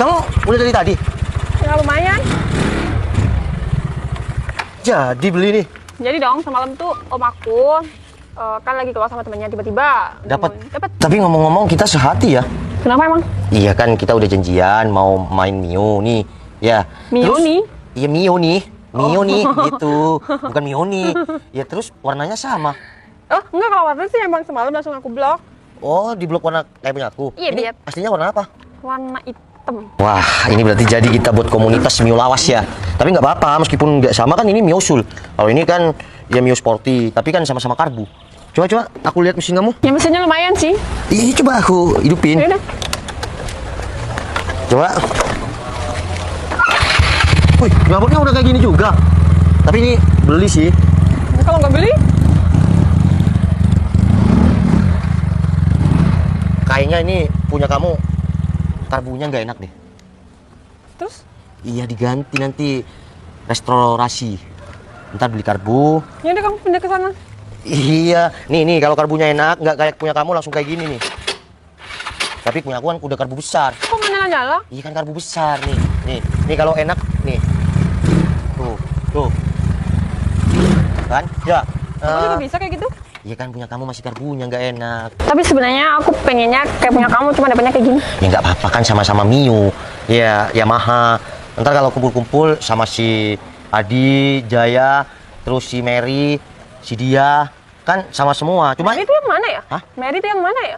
Kamu udah dari tadi? Ya lumayan. Jadi beli nih. Jadi dong semalam tuh om aku kan lagi keluar sama temannya tiba-tiba Dapat. dapat. Tapi ngomong-ngomong kita sehati ya. Kenapa emang? Iya kan kita udah janjian mau main Mio nih. Ya. Mio terus, nih? Iya Mio nih. Mio nih gitu. Bukan Mio nih. Ya terus warnanya sama. Oh enggak, kalau warna sih emang semalam langsung aku blok. Oh, di blok warna kayak punya aku. Iya, ini Diet. aslinya warna apa? Warna hitam. Wah, ini berarti jadi kita buat komunitas Mio lawas ya. Tapi nggak apa-apa, meskipun nggak sama kan ini Mio Sul. Kalau ini kan ya Mio Sporty, tapi kan sama-sama karbu. Coba aku lihat mesin kamu. Ya mesinnya lumayan sih. Ih, coba aku hidupin. Ya udah. Coba. Wih, knalpotnya udah kayak gini juga. Tapi ini beli sih. Ya, kalau nggak beli? Kayaknya ini punya kamu karbunya nggak enak deh. Terus? Iya diganti nanti restorasi. Ntar beli karbu. Ya udah kamu pindah ke sana. Iya, nih kalau karbunya enak, nggak kayak punya kamu langsung kayak gini nih. Tapi punya aku kan udah karbu besar. Kok nggak nyala-nyala? Iya kan karbu besar nih kalau enak nih. Tuh. Kan? Ya. Aku juga bisa kayak gitu. Iya kan punya kamu masih karbunya nggak enak. Tapi sebenarnya aku pengennya kayak punya kamu, cuma dapetnya kayak gini. Ya nggak apa-apa kan sama-sama Mio. Ya Yamaha. Ntar kalau kumpul-kumpul sama si Adi, Jaya, terus si Mary, si Dia, kan sama semua. Cuma Mary itu yang mana ya? Hah? Mary itu yang mana ya?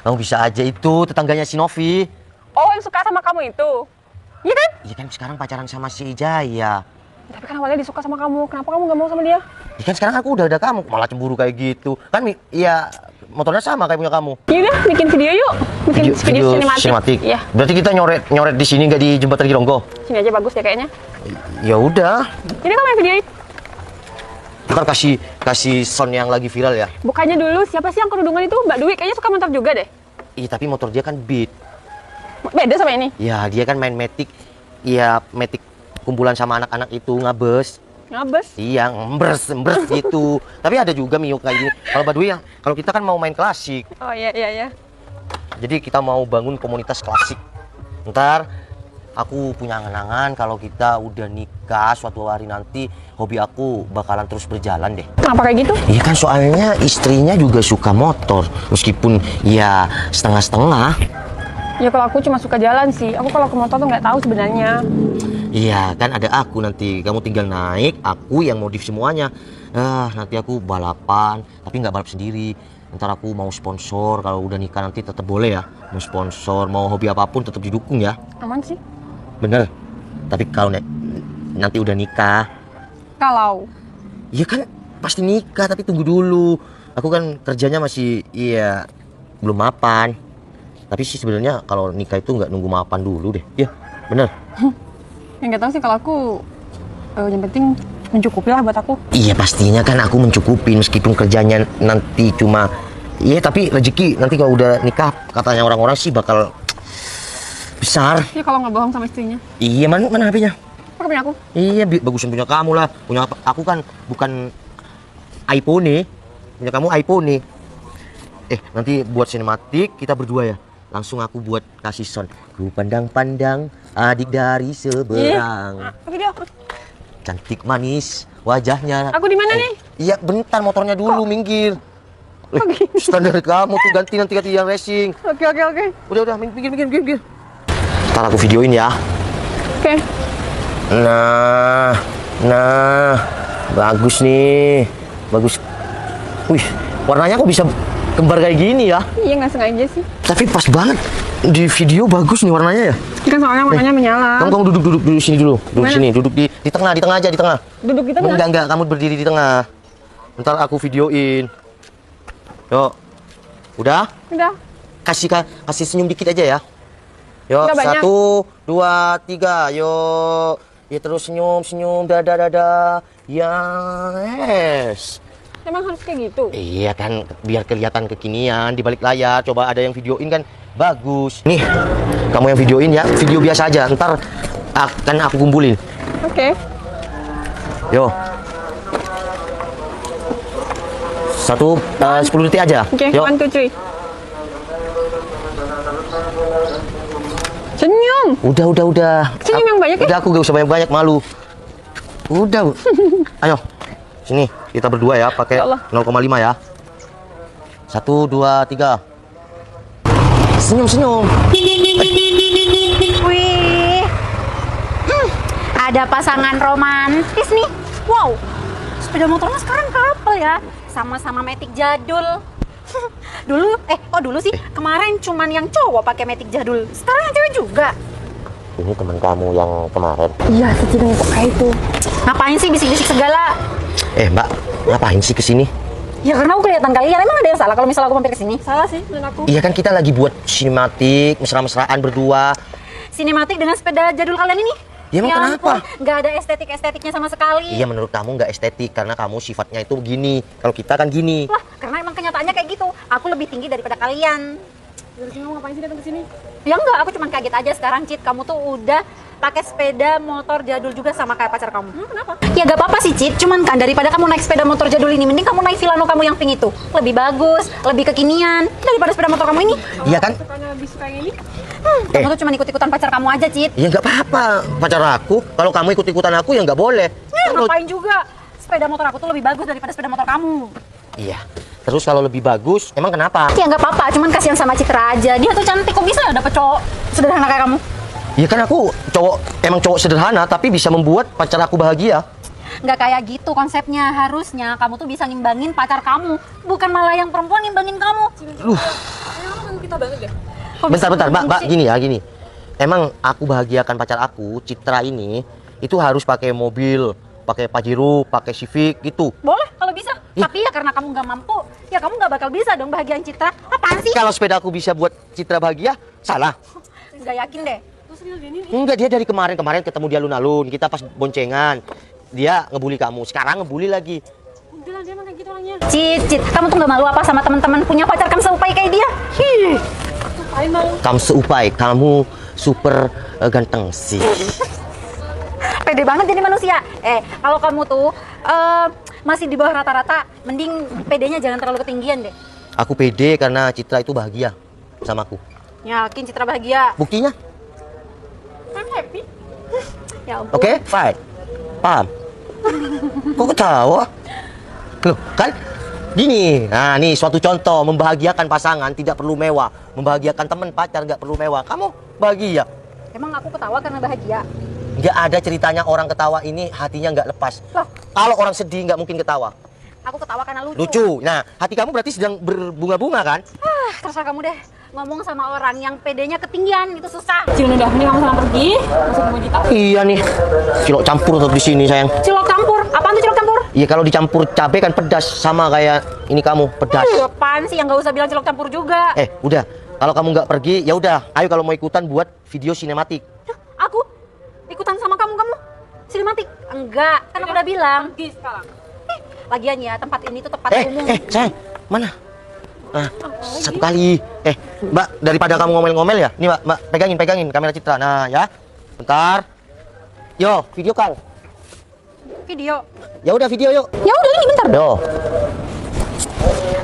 kamu bisa aja itu tetangganya si Novi. Oh, yang suka sama kamu itu? Iya kan? Iya kan sekarang pacaran sama si Jaya. Tapi kan awalnya disuka sama kamu. Kenapa kamu nggak mau sama dia? Ya kan sekarang aku udah ada kamu, malah cemburu kayak gitu. Kan iya motornya sama kayak punya kamu. Ya udah, bikin video yuk. Bikin video sinematik. Iya. Berarti kita nyoret di sini nggak di jembatan Gironggo? Sini aja bagus ya kayaknya. Ya udah. Ini kan main videoin. Ntar kasih sound yang lagi viral ya. Bukannya dulu siapa sih yang kerudungan itu? Mbak Dwi kayaknya suka motor juga deh. Iya tapi motor dia kan Beat. Beda sama ini. Ya dia kan main Matic. Iya Matic kumpulan sama anak-anak itu ngabes. Ngabes. Iya embers gitu. Tapi ada juga Mio kayak gini. Kalau Mbak Dwi kalau kita kan mau main klasik. Oh iya. Jadi kita mau bangun komunitas klasik. Ntar aku punya angan-angan kalau kita udah nikah suatu hari nanti hobi aku bakalan terus berjalan deh. Kenapa kayak gitu? Iya kan soalnya istrinya juga suka motor meskipun ya setengah-setengah. Ya kalau aku cuma suka jalan sih. Aku kalau ke motor tuh nggak tahu sebenarnya. Iya kan ada aku nanti kamu tinggal naik aku yang modif semuanya. Nanti aku balapan tapi nggak balap sendiri. Ntar aku mau sponsor kalau udah nikah nanti tetap boleh ya. Mau sponsor mau hobi apapun tetap didukung ya. Aman sih. Bener. Tapi kalau nanti udah nikah. Kalau Iya kan pasti nikah tapi tunggu dulu. Aku kan kerjanya masih belum mapan. Tapi sih sebenarnya kalau nikah itu nggak nunggu mapan dulu deh. Iya bener. yang nggak tahu sih kalau aku yang penting mencukupi lah buat aku. Iya pastinya kan aku mencukupi meskipun kerjanya nanti cuma tapi rezeki nanti kalau udah nikah katanya orang-orang sih bakal besar. Ya kalau nggak bohong sama istrinya. Iya mana HP-nya? Pakai punya aku. Iya bagusan punya kamu lah. Punya aku kan bukan iPhone nih. Punya kamu iPhone nih. Nanti buat sinematik kita berdua ya. Langsung aku buat kasih sound. Ku pandang-pandang adik dari seberang. Video. Cantik manis wajahnya. Aku di mana nih? Iya bentar motornya dulu minggir. Standar kamu tuh ganti nanti yang racing. Oke. Udah minggir. Ntar aku videoin ya. Oke. Nah, bagus nih, bagus. Wih, warnanya kok bisa kembar kayak gini ya? Iya nggak sengaja sih. Tapi pas banget di video bagus nih warnanya ya. Kan soalnya warnanya menyala. Kamu duduk sini dulu, duduk di tengah aja di tengah. Duduk di tengah. Enggak, kamu berdiri di tengah. Ntar aku videoin. Yuk, udah? Udah. Kasih senyum dikit aja ya. Yuk, Nggak 1, 2, 3, yuk. Ya terus senyum, dada. Yes. Emang harus kayak gitu? Iya kan, biar kelihatan kekinian di balik layar. Coba ada yang videoin kan bagus. Nih, kamu yang videoin ya, video biasa aja. Ntar akan aku kumpulin. Oke. Yo. 10 detik aja. Oke, Yuk. 1, 2, 3. Udah. Senyum yang banyak ya? Udah, aku gak usah banyak-banyak, malu. Udah. Ayo. Sini, kita berdua ya, pakai Ya Allah. 0,5 ya. 1, 2, 3. Senyum. Wih, ada pasangan romantis nih. Wow, sepeda motornya sekarang couple ya, sama-sama Matic jadul. Dulu sih kemarin cuman yang cowok pakai Matic jadul, sekarang yang cewek juga. Ini teman kamu yang kemarin. Iya, Cici yang kayak itu. Ngapain sih bisik-bisik segala? Mbak, ngapain sih kesini? Ya karena aku kelihatan kalian, emang ada yang salah kalau misalnya aku mampir ke sini? Salah sih, menurut aku. Iya kan kita lagi buat sinematik, mesra-mesraan berdua. Sinematik dengan sepeda jadul kalian ini? Ya, emang kenapa? Nggak ada estetiknya sama sekali. Iya, menurut kamu nggak estetik karena kamu sifatnya itu begini. Kalau kita kan gini. Lah, karena emang kenyataannya kayak gitu. Aku lebih tinggi daripada kalian. Dari sini ngapain sih datang ke sini? Ya enggak, aku cuma kaget aja sekarang, Cit. Kamu tuh udah pakai sepeda motor jadul juga sama kayak pacar kamu. Kenapa? Ya gak apa-apa sih, Cit. Cuman kan daripada kamu naik sepeda motor jadul ini, mending kamu naik Vilano kamu yang pink itu. Lebih bagus, lebih kekinian daripada sepeda motor kamu ini. Iya kan? Sukanya lebih suka yang ini? Kamu tuh cuma ikut-ikutan pacar kamu aja, Cit. Iya nggak apa-apa. Pacar aku, kalau kamu ikut-ikutan aku ya nggak boleh. Ngapain juga? Sepeda motor aku tuh lebih bagus daripada sepeda motor kamu. Iya. Terus kalau lebih bagus, emang kenapa? Ya nggak apa-apa, cuman kasihan sama Citra aja. Dia tuh cantik, kok bisa ya dapet cowok sederhana kayak kamu? Iya kan aku emang cowok sederhana tapi bisa membuat pacar aku bahagia. Nggak kayak gitu konsepnya. Harusnya kamu tuh bisa ngimbangin pacar kamu, bukan malah yang perempuan ngimbangin kamu. Kayaknya kamu kita banget deh. Kok bisa Bentar, begini Mbak, sih? gini. Emang aku bahagiakan pacar aku, Citra ini, itu harus pakai mobil, pakai Pajero, pakai Civic gitu. Boleh kalau bisa. Ih. Tapi ya karena kamu nggak mampu, ya kamu nggak bakal bisa dong bahagiain Citra. Apaan sih? Kalau sepeda aku bisa buat Citra bahagia, salah. Nggak yakin deh. Terus ini Enggak, dia dari kemarin ketemu di alun-alun, kita pas boncengan. Dia ngebully kamu, sekarang ngebully lagi. udah lah, dia emang kayak gitu orangnya. Cit, kamu tuh nggak malu apa sama teman-teman punya pacar kamu seupai kayak dia? Ngapain malu? Kamu seupai, kamu super ganteng sih. Pede banget jadi manusia. Kalau kamu tuh masih di bawah rata-rata, mending pedenya jangan terlalu ketinggian deh. Aku pede karena Citra itu bahagia sama aku. Yakin Citra bahagia? Buktinya, Kan happy. Ya ampun. oke, fine. Paham? Kok ketawa? Loh, kan? Gini, nah nih suatu contoh membahagiakan pasangan tidak perlu mewah, membahagiakan teman pacar nggak perlu mewah. Kamu bahagia? Emang aku ketawa karena bahagia? Nggak ada ceritanya orang ketawa ini hatinya nggak lepas. Loh, Kalau orang sedih nggak mungkin ketawa. aku ketawa karena lucu. Lucu. Nah, hati kamu berarti sedang berbunga-bunga kan? Terserah kamu deh. Ngomong sama orang yang pedenya ketinggian itu susah. Cil udah, mending kamu sama pergi. Masuk rumah kita. Iya nih. Cilok campur tetap di sini sayang. Cilok campur? Apaan tuh cilok campur? Iya kalau dicampur cabai kan pedas sama kayak ini kamu pedas. Apaan sih yang nggak usah bilang cilok campur juga? Udah. Kalau kamu nggak pergi, ya udah. Ayo kalau mau ikutan buat video sinematik. Aku ikutan sama kamu sinematik? Enggak, kan aku udah bilang. Pergi sekarang. Lagian ya tempat ini tuh tempat umum. Sayang, mana? Satu kali. Mbak, daripada kamu ngomel-ngomel ya. Nih, Mbak, pegangin kamera Citra. Nah, ya. Bentar. Yo, video call. Video. Ya udah video yuk. Ya udah ini bentar. Yo.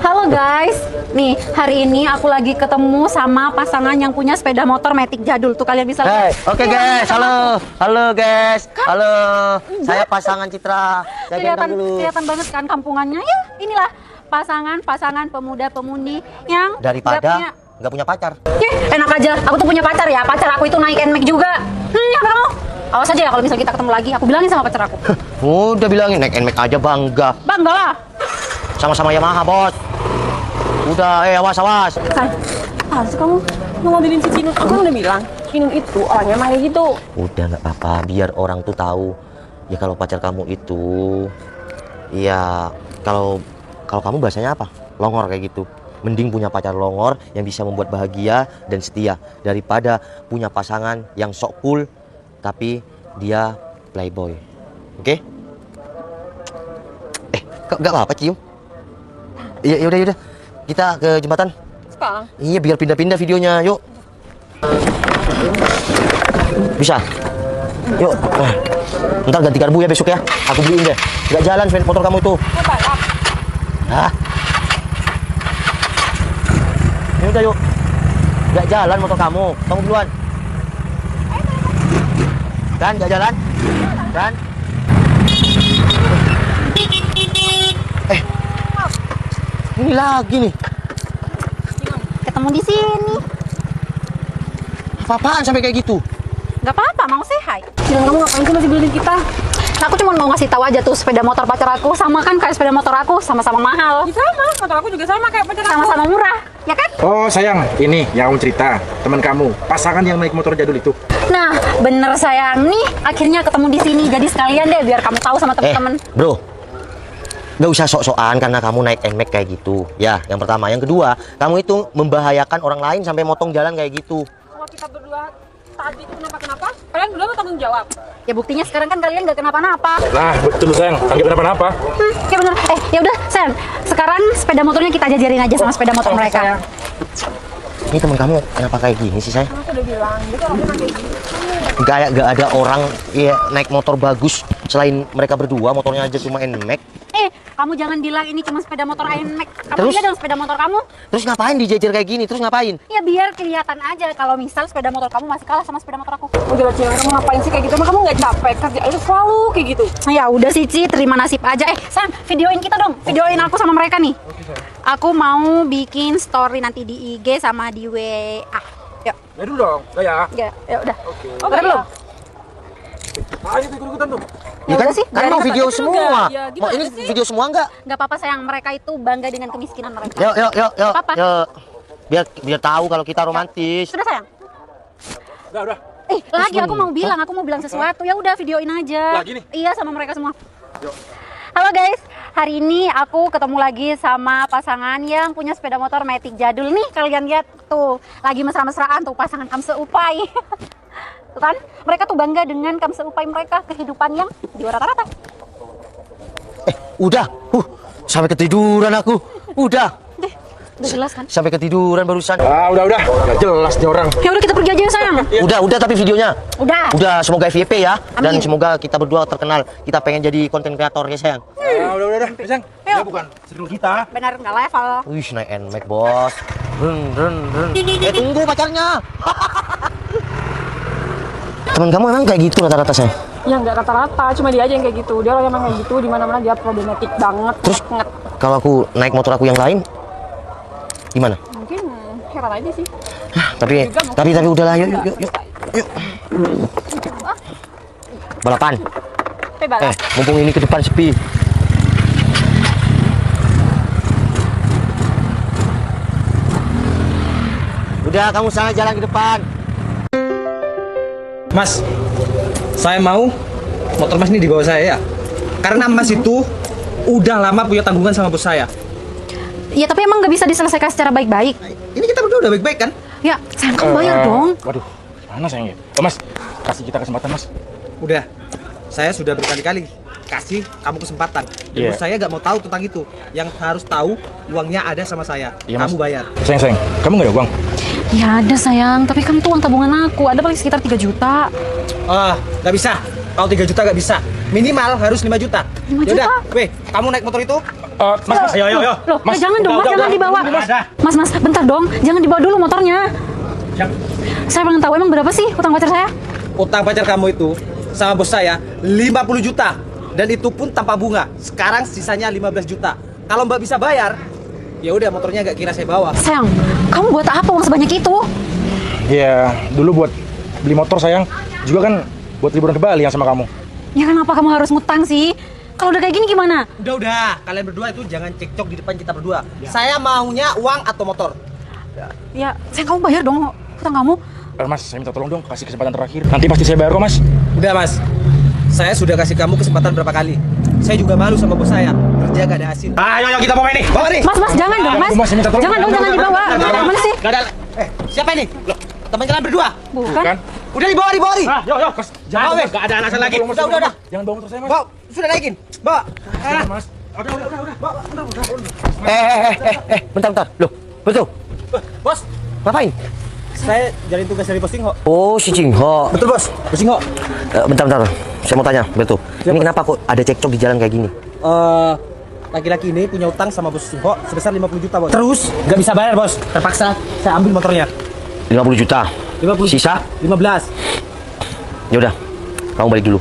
Halo guys, nih hari ini aku lagi ketemu sama pasangan yang punya sepeda motor Matic jadul tuh kalian bisa lihat. Oke guys, halo guys, halo. Saya pasangan Citra. Saya gendong dulu. Kelihatan banget kan kampungannya ya. Inilah pasangan pemuda-pemudi yang Daripada nggak punya pacar. enak aja. Aku tuh punya pacar ya. Pacar aku itu naik NMAX juga. Ya kamu. Awas aja ya kalau misalnya kita ketemu lagi. Aku bilangin sama pacar aku. Udah bilangin naik NMAX aja bangga. Bangga lah. Sama-sama Yamaha bos. Udah, awas. Kan, apaan sih kamu? Ngomelin si Cinun. Aku udah bilang, Cinun itu orangnya kayak gitu. Udah nggak apa-apa, biar orang tuh tahu. Ya kalau pacar kamu itu, ya kalau kamu bahasanya apa? Longor kayak gitu. Mending punya pacar longor yang bisa membuat bahagia dan setia daripada punya pasangan yang sok cool tapi dia playboy. Oke? Nggak apa-apa cium. Iya, yaudah. Kita ke jembatan. Sekarang. Iya, biar pindah-pindah videonya. Yuk. Bisa. Yuk. Ntar ganti karbu ya besok ya. Aku beliin deh. Nggak jalan motor kamu itu. Ya udah yuk. Nggak jalan motor kamu. Kamu duluan. Dan nggak jalan. Dan ini lagi nih. Ketemu di sini. Apa-apaan sampai kayak gitu? Gak apa-apa, mau say hi. Bilang kamu ngapain sih masih beliin kita? Aku cuma mau ngasih tahu aja tuh sepeda motor pacar aku sama kan kayak sepeda motor aku, sama-sama mahal, Ya sama, motor aku juga sama kayak pacar aku. sama-sama murah, ya kan? Oh sayang, ini yang kamu cerita, teman kamu, pasangan yang naik motor jadul itu. Nah, bener sayang nih, akhirnya ketemu di sini. Jadi sekalian deh biar kamu tahu sama teman-teman. Bro, nggak usah sok-sokan karena kamu naik NMAX kayak gitu. Ya, yang pertama. Yang kedua, kamu itu membahayakan orang lain sampai motong jalan kayak gitu. Kalau kita berdua tadi itu kenapa-kenapa, kalian berdua mau tanggung jawab. Ya buktinya sekarang kan kalian nggak kenapa-napa. Nah betul sayang, nggak kenapa-napa. Ya bener. Ya udah, sayang. Sekarang sepeda motornya kita jajarin aja sama sepeda motor mereka. Ini teman kamu kenapa kayak gini sih, saya? Aku udah bilang, dia tuh orangnya kayak gitu. Kayak gak ada orang ya naik motor bagus selain mereka berdua, motornya aja cuma NMAX. Kamu jangan bilang ini cuma sepeda motor NMAX. Kamu Terus? lihat dong sepeda motor kamu. Terus ngapain dijejer kayak gini? Terus ngapain? Ya biar kelihatan aja kalau misal sepeda motor kamu masih kalah sama sepeda motor aku. Udah lah, Cil, kamu ngapain sih kayak gitu? Emang kamu nggak capek? Kerja lu selalu kayak gitu. Ya udah sih Ci, terima nasib aja. Sayang, videoin kita dong. Videoin aku sama mereka nih. Aku mau bikin story nanti di IG sama di WA. Yuk. Ya dulu dong, ya. Ya udah. Oke. Udah belum? Ayo ikut-ikutan tuh. Ya udah sih. Kan mau Jangan video sampai semua. juga. Ya, Mau gimana ini sih? video semua enggak? Nggak apa-apa sayang, mereka itu bangga dengan kemiskinan mereka. Yuk. Apa-apa. Yuk. Biar tahu kalau kita romantis. Sudah sayang. Udah. Lagi aku mau bilang sesuatu. Ya udah videoin aja. Lagi nih? Iya sama mereka semua. Halo guys, hari ini aku ketemu lagi sama pasangan yang punya sepeda motor Matic jadul nih. Kalian lihat tuh, lagi mesra-mesraan tuh pasangan kamseupai. Tuh kan, mereka tuh bangga dengan kamseupai mereka, kehidupan yang di luar rata-rata. Udah. Sampai ketiduran aku. Udah jelas kan? sampai ketiduran barusan. Udah. Gak jelas nih orang. Ya udah kita pergi aja ya sayang. Udah tapi videonya. Udah. Semoga FYP ya. Dan Amin. semoga kita berdua terkenal. Kita pengen jadi konten kreator ya sayang. Udah. Sayang, ya bukan seru kita. Benar nggak level. Wih, naik NMAX bos. Run. Tunggu pacarnya. Temen kamu emang kayak gitu rata-rata sayang? Ya nggak rata-rata, cuma dia aja yang kayak gitu. Dia orang emang kayak gitu, di mana-mana dia problematik banget. Terus banget. kalau aku naik motor aku yang lain gimana? Mungkin heran aja sih. Tapi udahlah, yuk. Balapan. Balas. Mumpung ini ke depan sepi. Udah, kamu sana jalan ke depan. Mas, saya mau motor Mas ini di bawah saya ya. Karena Mas itu udah lama punya tanggungan sama bos saya. Ya tapi emang nggak bisa diselesaikan secara baik-baik. Ini kita berdua udah baik-baik kan? Ya, sayang kamu bayar dong. Waduh, mana sayang ya? Mas, kasih kita kesempatan mas. Udah. Saya sudah berkali-kali kasih kamu kesempatan. Dan Iya. bos saya nggak mau tahu tentang itu. Yang harus tahu uangnya ada sama saya. Iya, Mas. Kamu bayar. Sayang, kamu nggak ada uang? Ya ada sayang, tapi kan itu uang tabungan aku. Ada paling sekitar 3 juta. Nggak bisa. Kalau 3 juta nggak bisa. Minimal harus 5 juta. 5 Yaudah, juta? weh, kamu naik motor itu? Mas, ayo. Loh, Mas, jangan dong, Mas, jangan dibawa. Mas, bentar dong. Jangan dibawa dulu motornya. Saya pengen tahu emang berapa sih utang pacar saya? Utang pacar kamu itu sama bos saya 50 juta. Dan itu pun tanpa bunga. Sekarang sisanya 15 juta. Kalau Mbak bisa bayar, ya udah motornya nggak kira saya bawa. Sayang, kamu buat apa uang sebanyak itu? Iya, dulu buat beli motor sayang. Juga kan buat liburan ke Bali yang sama kamu. Ya kenapa kamu harus ngutang sih? Kalau udah kayak gini gimana? Udah, kalian berdua itu jangan cekcok di depan kita berdua. Saya maunya uang atau motor. Ya, sayang kamu bayar dong utang kamu. Mas, saya minta tolong dong, kasih kesempatan terakhir. Nanti pasti saya bayar kok mas. Udah mas, saya sudah kasih kamu kesempatan berapa kali. Saya juga malu sama bos saya, kerja gak ada hasil. Ayo kita bawa ini. Bawa nih. Mas, jangan dong, Mas. Mas, saya minta tolong. Jangan dong, jangan dibawa. Gimana sih? Gak ada. Siapa ini? Loh, teman kalian berdua. Bukan. Udah dibawa nih. Yuk, mas. Bawa, weh. Gak ada alasan lagi. Udah. Jangan bawa motor saya mas. Bawa, sudah naikin. Bawa. Mas. Bentar. Loh, betul. Bos, Ngapain? saya jalin tugas dari Bos Tingho. Oh, si Jingho. Betul bos, Bos Tingho. Bentar. Saya mau tanya, betul. Ini kenapa kok ada cekcok di jalan kayak gini? Laki-laki ini punya utang sama Bos Tingho sebesar 50 juta bos. Terus nggak bisa bayar bos. Terpaksa saya ambil motornya. 50 juta. 50 Sisa? 15. Ya udah. kamu balik dulu.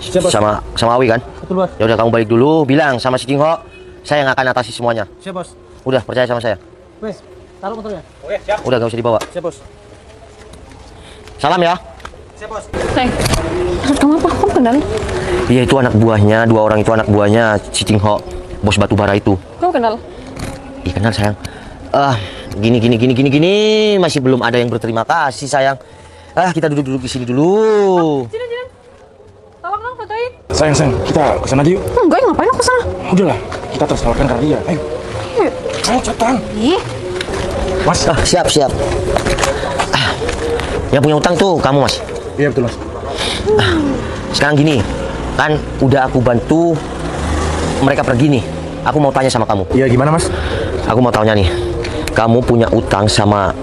Siap, Bos. Sama Awi kan? Betul, Bos. Ya udah kamu balik dulu, bilang sama si Jingho, saya yang akan atasi semuanya. Siap, Bos. Udah percaya sama saya. Wes, taruh motornya. Oke, siap. Udah gak usah dibawa. Siap, Bos. Salam ya. Siap, Bos. Sayang, maksud kamu apa? Kamu kenalin? Iya itu anak buahnya, 2 orang itu anak buahnya si Jingho, bos batu bara itu. Kamu kenal? Ih kenal sayang. Gini, masih belum ada yang berterima kasih sayang. Kita duduk di sini dulu. Sini. Tolong dong fotoin. Sayang, kita kesana aja yuk. Enggak, ngapain aku kesana? Udahlah, kita tersalurkan karena dia. Ayo. Ayo cepetan. Ih, Mas. Siap. Yang punya utang tuh kamu mas. Iya betul mas. Sekarang gini, kan udah aku bantu mereka pergi nih. Aku mau tanya sama kamu. Iya gimana mas? Aku mau tanya nih, kamu punya utang sama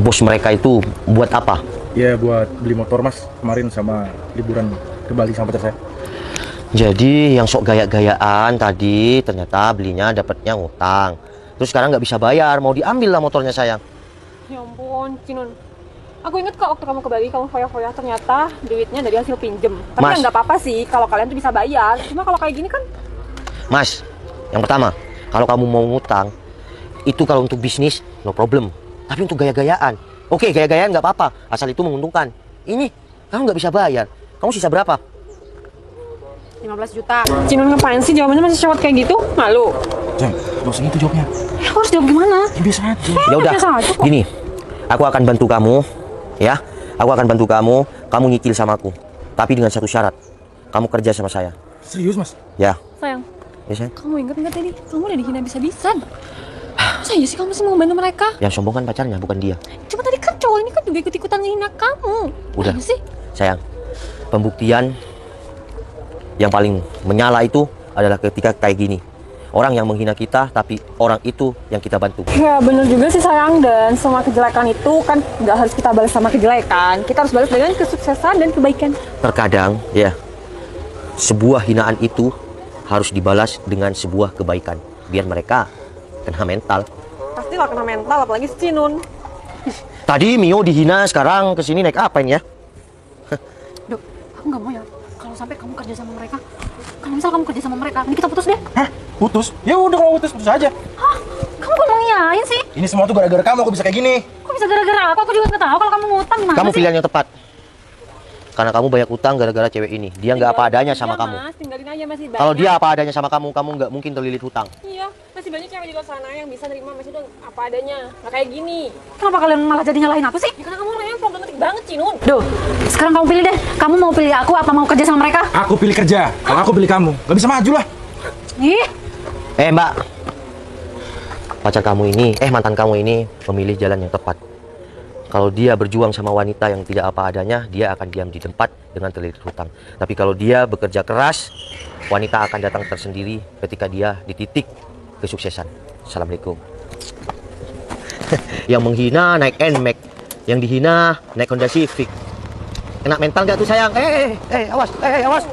bos mereka itu buat apa? Iya buat beli motor mas. Kemarin sama liburan ke Bali sama pacar saya. Jadi yang sok gaya-gayaan tadi ternyata belinya dapatnya ngutang. Terus sekarang nggak bisa bayar, mau diambil lah motornya sayang. Ya ampun, Cinun. Aku inget kok waktu kamu ke Bali, kamu foya-foya ternyata duitnya dari hasil pinjem. Tapi Mas. ya nggak apa-apa sih kalau kalian tuh bisa bayar. Cuma kalau kayak gini kan, Mas, yang pertama, kalau kamu mau ngutang, itu kalau untuk bisnis, no problem. Tapi untuk gaya-gayaan, oke gaya-gayaan nggak apa-apa, asal itu menguntungkan. Ini, kamu nggak bisa bayar. Kamu sisa berapa? 15 juta. Cinun ngapain sih jawabannya masih cowok kayak gitu? Malu. Jeng, gak usah gitu jawabnya. Ya, aku harus jawab gimana? Ya, biasa aja. Ya udah, biasa aja kok. gini, aku akan bantu kamu, ya. Aku akan bantu kamu nyicil sama aku. Tapi dengan satu syarat, kamu kerja sama saya. Serius mas? Ya, Sayang, ya sayang. kamu inget nggak tadi? Kamu udah dihina bisa-bisan. Masa iya sih kamu masih mau bantu mereka? Yang sombong kan pacarnya, bukan dia. Cuma tadi kan cowok ini kan juga ikut-ikutan ngehina kamu. Udah. Apa sih? Sayang, pembuktian yang paling menyala itu adalah ketika kayak gini. Orang yang menghina kita, tapi orang itu yang kita bantu. Ya bener juga sih sayang, dan semua kejelekan itu kan nggak harus kita balas sama kejelekan. Kita harus balas dengan kesuksesan dan kebaikan. Terkadang, ya, sebuah hinaan itu harus dibalas dengan sebuah kebaikan. Biar mereka kena mental. Pasti lah kena mental, apalagi si Cinun. Tadi Mio dihina, sekarang kesini naik apa ini ya? Dok, aku nggak mau ya kalau sampai kamu kerja sama mereka. Kalau misal kamu kerja sama mereka, ini kita putus deh. Hah? Putus? Ya udah kalau putus aja. Hah? Kamu kok mau ngiyain sih? Ini semua tuh gara-gara kamu aku bisa kayak gini. Kok bisa gara-gara aku? Aku juga nggak tahu kalau kamu ngutang gimana Kamu sih? pilihan yang tepat. Karena kamu banyak utang gara-gara cewek ini. Dia nggak apa adanya sama Iya, kamu. Mas, tinggalin aja masih banyak. Kalau dia apa adanya sama kamu nggak mungkin terlilit hutang. Iya, masih banyak cewek di luar sana yang bisa nerima masih itu apa adanya. Nggak kayak gini. Kenapa kalian malah jadi nyalahin aku sih? Ya, karena kamu orangnya problematik banget, Cinun. Duh, sekarang kamu pilih deh. Kamu mau pilih aku apa mau kerja sama mereka? Aku pilih kerja. Kalau aku pilih kamu, gak bisa maju lah. Ih, Mbak, pacar kamu ini, mantan kamu ini memilih jalan yang tepat. Kalau dia berjuang sama wanita yang tidak apa adanya, dia akan diam di tempat dengan terlilit hutang. Tapi kalau dia bekerja keras, wanita akan datang tersendiri ketika dia di titik kesuksesan. Assalamualaikum. Yang menghina naik NMAX, yang dihina naik Honda Civic. Kena mental gak tuh sayang? Awas, awas,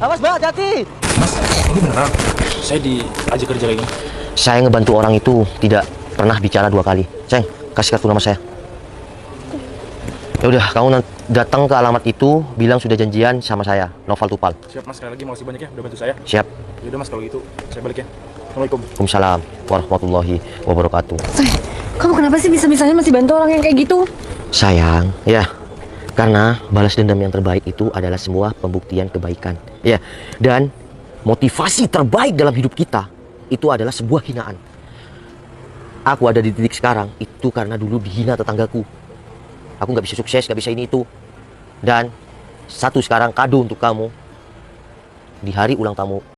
awas mbak, hati. Mas, ini beneran. Saya diajak kerja lagi. Saya ngebantu orang itu tidak pernah bicara 2 kali. Sayang, kasih kartu nama saya. Ya udah, kamu datang ke alamat itu, bilang sudah janjian sama saya, Noval Tupal. Siap mas, sekali lagi makasih banyak ya udah bantu saya. Siap. Yaudah mas kalau gitu, saya balik ya. Assalamualaikum. Waalaikumsalam warahmatullahi wabarakatuh. sayang, kamu kenapa sih bisa-bisanya masih bantu orang yang kayak gitu? Sayang, ya. Karena balas dendam yang terbaik itu adalah sebuah pembuktian kebaikan. Ya, dan motivasi terbaik dalam hidup kita itu adalah sebuah hinaan. Aku ada di titik sekarang itu karena dulu dihina tetanggaku. Aku nggak bisa sukses, nggak bisa ini itu. Dan satu sekarang kado untuk kamu di hari ulang tahun